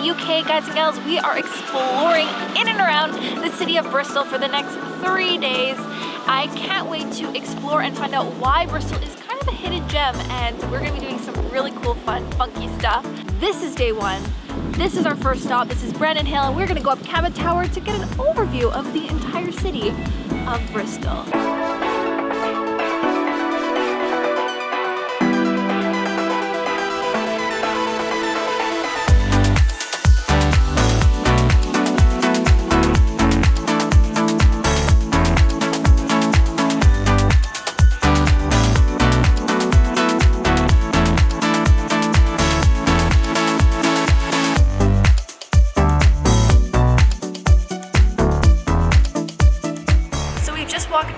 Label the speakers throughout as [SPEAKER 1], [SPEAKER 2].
[SPEAKER 1] UK, guys and gals. We are exploring in and around the city of Bristol for the next 3 days. I can't wait to explore and find out why Bristol is kind of a hidden gem, and we're gonna be doing some really cool, fun, funky stuff. This is day one. This is our first stop. This is Brandon Hill, and we're gonna go up Cabot Tower to get an overview of the entire city of Bristol.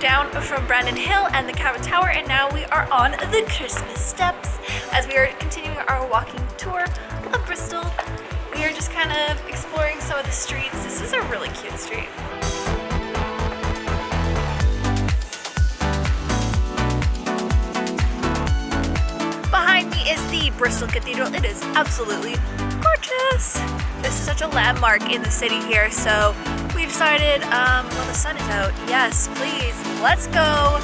[SPEAKER 1] Down from Brandon Hill and the Cabot Tower, and now we are on the Christmas steps as we are continuing our walking tour of Bristol. We are just kind of exploring some of the streets. This is a really cute street. Behind me is the Bristol Cathedral. It is absolutely gorgeous. This is such a landmark in the city here, so we decided, well, the sun is out. Yes, please, let's go.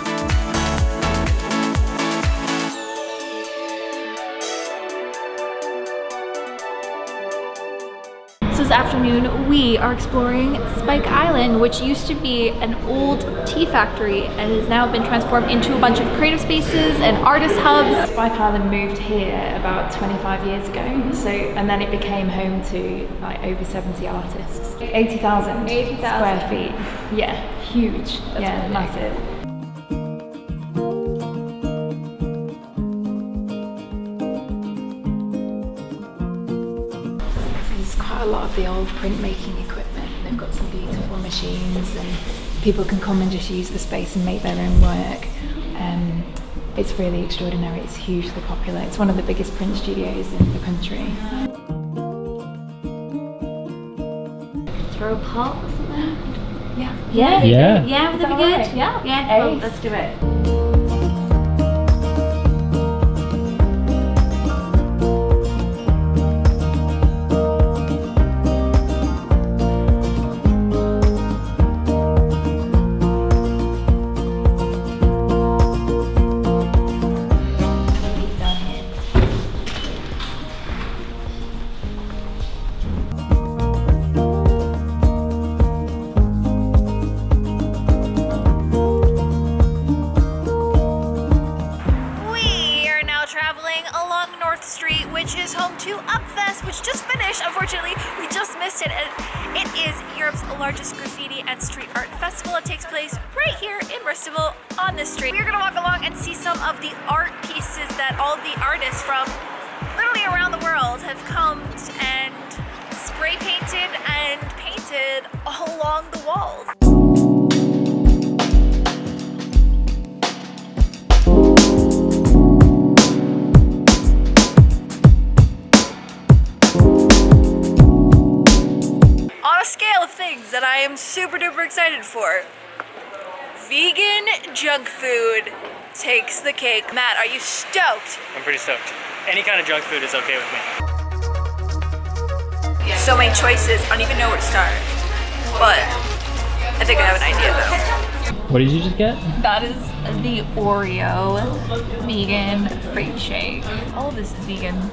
[SPEAKER 1] So this afternoon, we are exploring Spike Island, which used to be an old tea factory and has now been transformed into a bunch of creative spaces and artist hubs.
[SPEAKER 2] Spike Island moved here about 25 years ago, and then it became home to like over 70 artists. 80,000 square feet. Yeah, huge. That's really massive. A lot of the old printmaking equipment. They've got some beautiful machines, and people can come and just use the space and make their own work. It's really extraordinary. It's hugely popular. It's one of the biggest print studios in the country.
[SPEAKER 1] Throw a pot or something?
[SPEAKER 2] Yeah.
[SPEAKER 1] Yeah?
[SPEAKER 3] Yeah.
[SPEAKER 1] Yeah, would that be good?
[SPEAKER 2] Right? Yeah.
[SPEAKER 1] Yeah, well, let's do it. Which is home to UpFest, which just finished. Unfortunately, we just missed it. And it is Europe's largest graffiti and street art festival. It takes place right here in Bristol on this street. We're gonna walk along and see some of the art pieces that all the artists from literally around the world have come and spray painted and painted all along the walls. That I am super duper excited for. Vegan junk food takes the cake. Matt, are you stoked?
[SPEAKER 3] I'm pretty stoked. Any kind of junk food is okay with me.
[SPEAKER 1] So many choices, I don't even know where to start. But I think I have an idea though.
[SPEAKER 3] What did you just get?
[SPEAKER 1] That is the Oreo vegan fruit shake. All of this is vegan.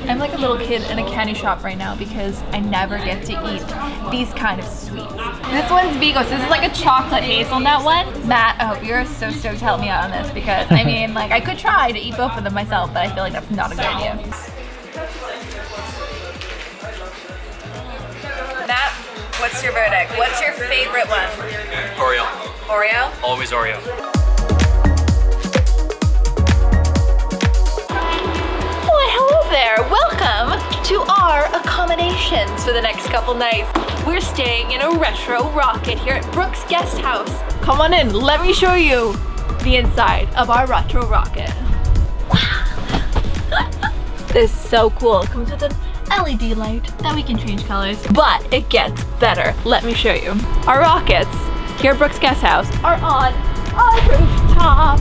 [SPEAKER 1] I'm like a little kid in a candy shop right now because I never get to eat these kind of sweets. This one's vegan, so this is like a chocolate hazelnut one. Matt, I hope you're so stoked to help me out on this because I mean, like, I could try to eat both of them myself, but I feel like that's not a good idea. Matt, what's your verdict? What's your favorite one?
[SPEAKER 4] Oreo.
[SPEAKER 1] Oreo?
[SPEAKER 4] Always Oreo.
[SPEAKER 1] Hello there, welcome to our accommodations for the next couple nights. We're staying in a retro rocket here at Brooks Guest House. Come on in, let me show you the inside of our retro rocket. This is so cool. It comes with an LED light that we can change colors, but it gets better. Let me show you. Our rockets here at Brooks Guest House are on our rooftop.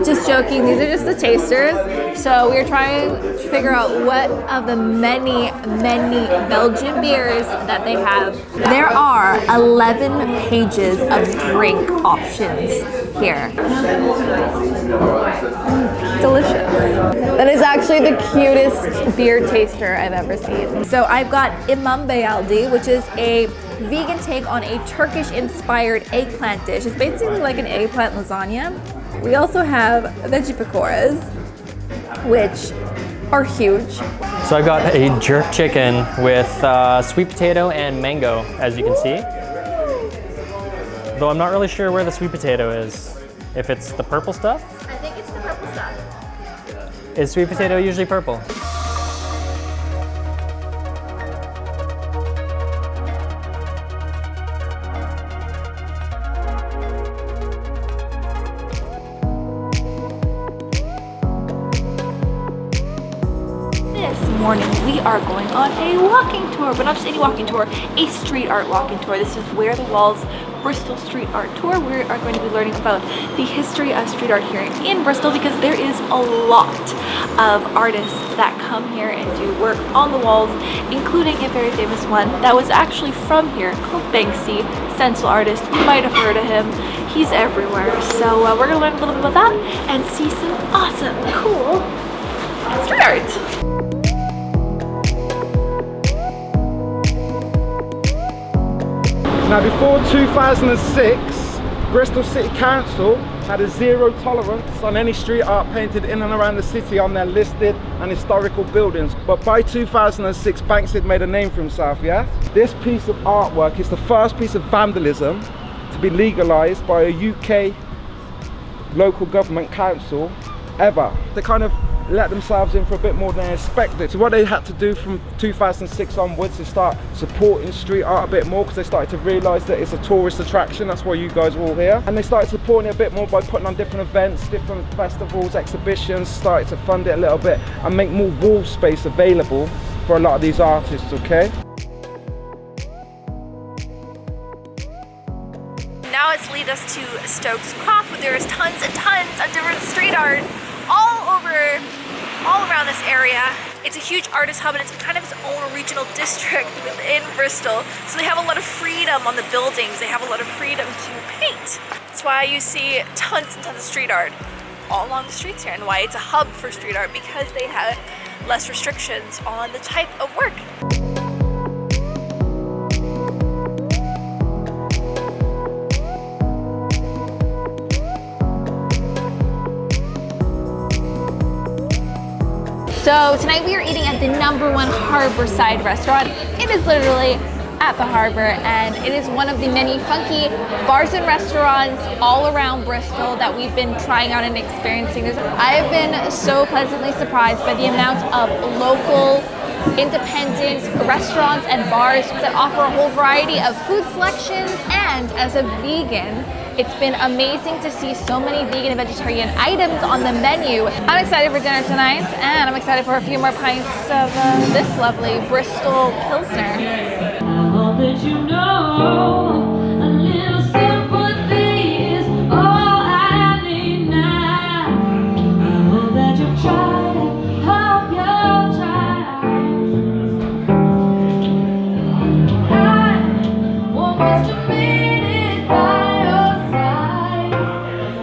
[SPEAKER 1] Just joking, these are just the tasters. So we're trying to figure out what of the many Belgian beers that they have. There are 11 pages of drink options here. Delicious. That is actually the cutest beer taster I've ever seen. So I've got imambe aldi, which is a vegan take on a Turkish-inspired eggplant dish. It's basically like an eggplant lasagna. We also have veggie pakoras, which are huge.
[SPEAKER 3] So I got a jerk chicken with sweet potato and mango, as you can see. Though I'm not really sure where the sweet potato is. If it's the purple stuff?
[SPEAKER 1] I think it's the purple stuff.
[SPEAKER 3] Is sweet potato usually purple?
[SPEAKER 1] Morning, we are going on a walking tour, but not just any walking tour, a street art walking tour. This is Where the Walls Bristol Street Art Tour. We are going to be learning about the history of street art here in Bristol, because there is a lot of artists that come here and do work on the walls, including a very famous one that was actually from here called Banksy, stencil artist. You might have heard of him. He's everywhere. So we're going to learn a little bit about that and see some awesome, cool street art.
[SPEAKER 4] Now, before 2006, Bristol City Council had a zero tolerance on any street art painted in and around the city on their listed and historical buildings. But by 2006, Banksy had made a name for himself, yeah? This piece of artwork is the first piece of vandalism to be legalised by a UK local government council ever. They kind of let themselves in for a bit more than they expected. So what they had to do from 2006 onwards is start supporting street art a bit more, because they started to realise that it's a tourist attraction. That's why you guys are all here. And they started supporting it a bit more by putting on different events, different festivals, exhibitions, started to fund it a little bit and make more wall space available for a lot of these artists, okay?
[SPEAKER 1] Now it's lead us to Stokes Croft, where there's tons and tons of different street art all around this area. It's a huge artist hub, and it's kind of its own regional district within Bristol. So they have a lot of freedom on the buildings. They have a lot of freedom to paint. That's why you see tons and tons of street art all along the streets here, and why it's a hub for street art, because they have less restrictions on the type of work. So tonight we are eating at the #1 Harborside restaurant. It is literally at the harbor, and it is one of the many funky bars and restaurants all around Bristol that we've been trying out and experiencing. I have been so pleasantly surprised by the amount of local, independent restaurants and bars that offer a whole variety of food selections. And as a vegan, it's been amazing to see so many vegan and vegetarian items on the menu. I'm excited for dinner tonight, and I'm excited for a few more pints of this lovely Bristol Pilsner.
[SPEAKER 5] I hope that you know a little sympathy is all I need now. I hope that you try to help your child. I won't waste a minute by your side.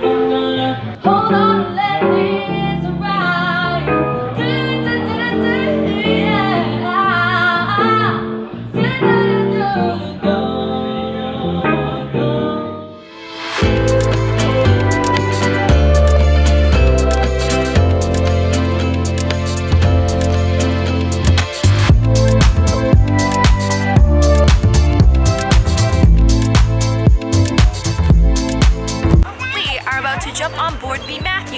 [SPEAKER 5] I'm gonna hold on and let this ride.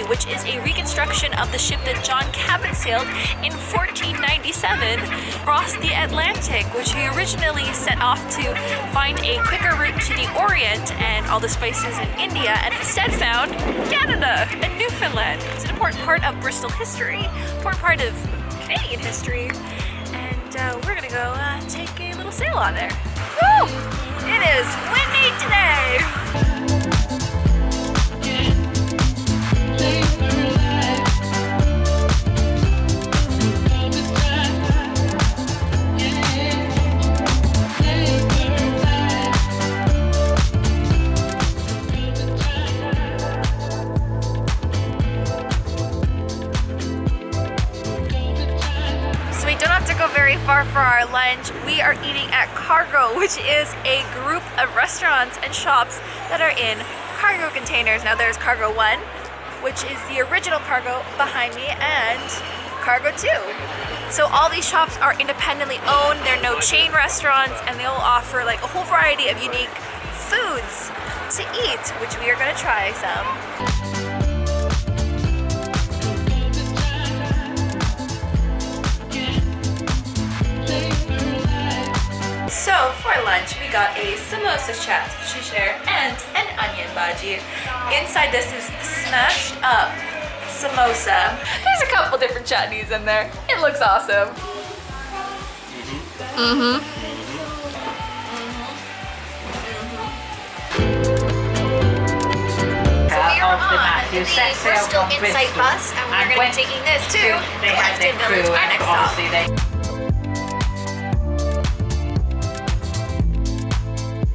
[SPEAKER 1] Which is a reconstruction of the ship that John Cabot sailed in 1497 across the Atlantic, which he originally set off to find a quicker route to the Orient and all the spices in India, and instead found Canada and Newfoundland. It's an important part of Bristol history, important part of Canadian history, and we're gonna go take a little sail on there. Woo! It is windy today! very far for our lunch. We are eating at Cargo, which is a group of restaurants and shops that are in cargo containers. Now there's Cargo 1, which is the original Cargo behind me, and Cargo 2. So all these shops are independently owned. They're no chain restaurants, and they'll offer like a whole variety of unique foods to eat, which we are going to try some. So for lunch, we got a samosa chat, shishir, and an onion bhaji. Inside this is smashed up samosa. There's a couple different chutneys in there. It looks awesome. We are still inside bus, and we're going to be taking this to Clifton Village, our next stop.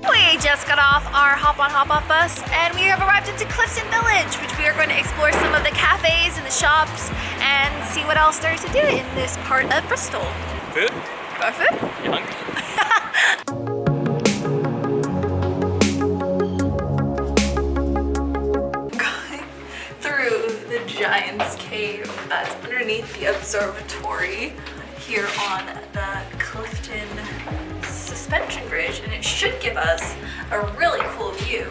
[SPEAKER 1] We just got off our hop-on, hop-off bus, and we have arrived into Clifton Village, which we are going to explore some of the cafes and the shops and see what else there is to do in this part of Bristol.
[SPEAKER 3] Food?
[SPEAKER 1] Got food?
[SPEAKER 3] You hungry?
[SPEAKER 1] Going through the Giant's Cave that's underneath the observatory here on the Clifton suspension bridge, and it should give us a really cool view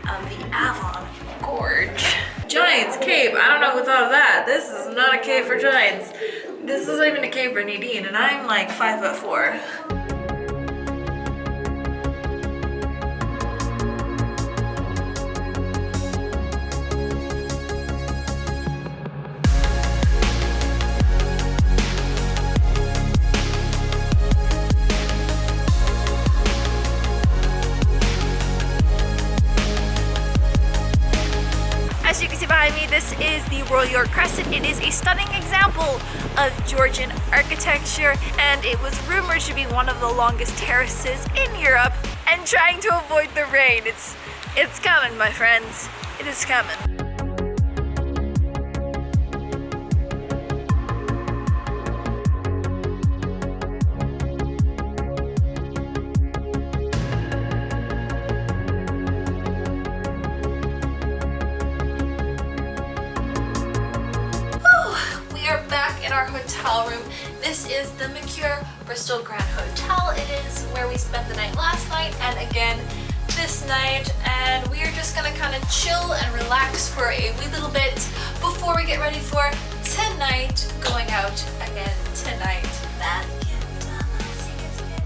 [SPEAKER 1] of the Avon Gorge. Giant's Cave, I don't know who thought of that. This is not a cave for giants. This isn't even a cave for Nadine, and I'm like 5'4". As you can see behind me, this is the Royal York Crescent. It is a stunning example of Georgian architecture, and it was rumored to be one of the longest terraces in Europe. And trying to avoid the rain, it's coming, my friends. It is coming. Our hotel room. This is the Mercury Bristol Grand Hotel. It is where we spent the night last night and again this night, and we are just gonna kind of chill and relax for a wee little bit before we get ready for tonight, going out again tonight. I'll see you guys again.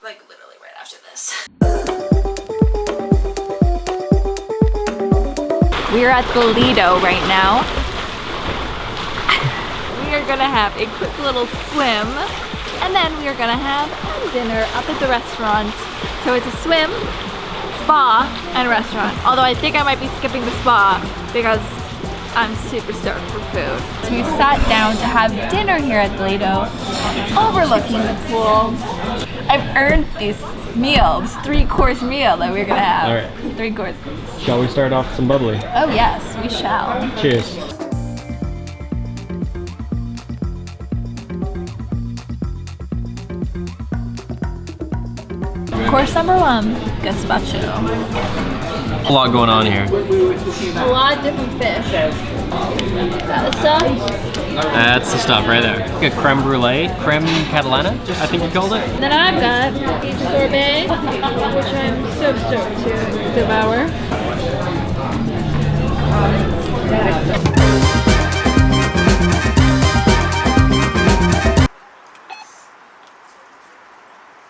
[SPEAKER 1] Like literally right after this. We're at the Lido right now. We are gonna have a quick little swim, and then we are gonna have dinner up at the restaurant. So it's a swim, spa, and restaurant. Although I think I might be skipping the spa because I'm super stoked for food. So we sat down to have dinner here at the Lido, overlooking the pool. I've earned this meal, this 3-course meal that we're gonna have.
[SPEAKER 3] All right.
[SPEAKER 1] 3 courses.
[SPEAKER 3] Shall we start off with some bubbly?
[SPEAKER 1] Oh yes, we shall.
[SPEAKER 3] Cheers.
[SPEAKER 1] Course number 1, gazpacho.
[SPEAKER 3] A lot going on here.
[SPEAKER 1] A lot of different fish. Is that the stuff?
[SPEAKER 3] That's the stuff right there. You got creme brulee, creme catalana, I think you called it.
[SPEAKER 1] Then I've got peach sorbet, which I'm so stoked to devour.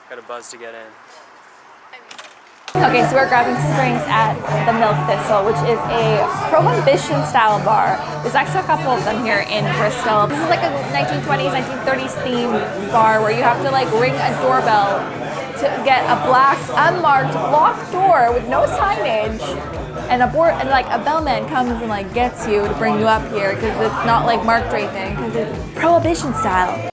[SPEAKER 3] Got a buzz to get in.
[SPEAKER 1] Okay, so we're grabbing some drinks at the Milk Thistle, which is a Prohibition style bar. There's actually a couple of them here in Bristol. This is like a 1920s, 1930s themed bar where you have to like ring a doorbell to get a black, unmarked, locked door with no signage. And a bellman comes and like gets you to bring you up here because it's not like marked or anything, because it's Prohibition style.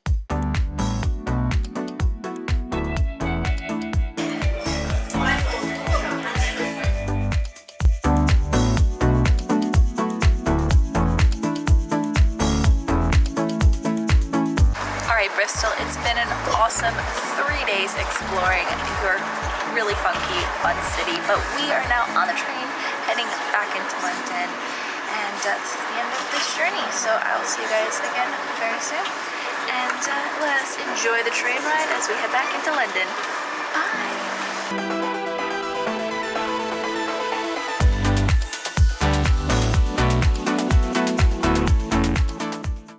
[SPEAKER 1] Bristol, it's been awesome 3 days exploring your really funky, fun city. But we are now on the train heading back into London. And this is the end of this journey. So I will see you guys again very soon. And let us enjoy the train ride as we head back into London. Bye!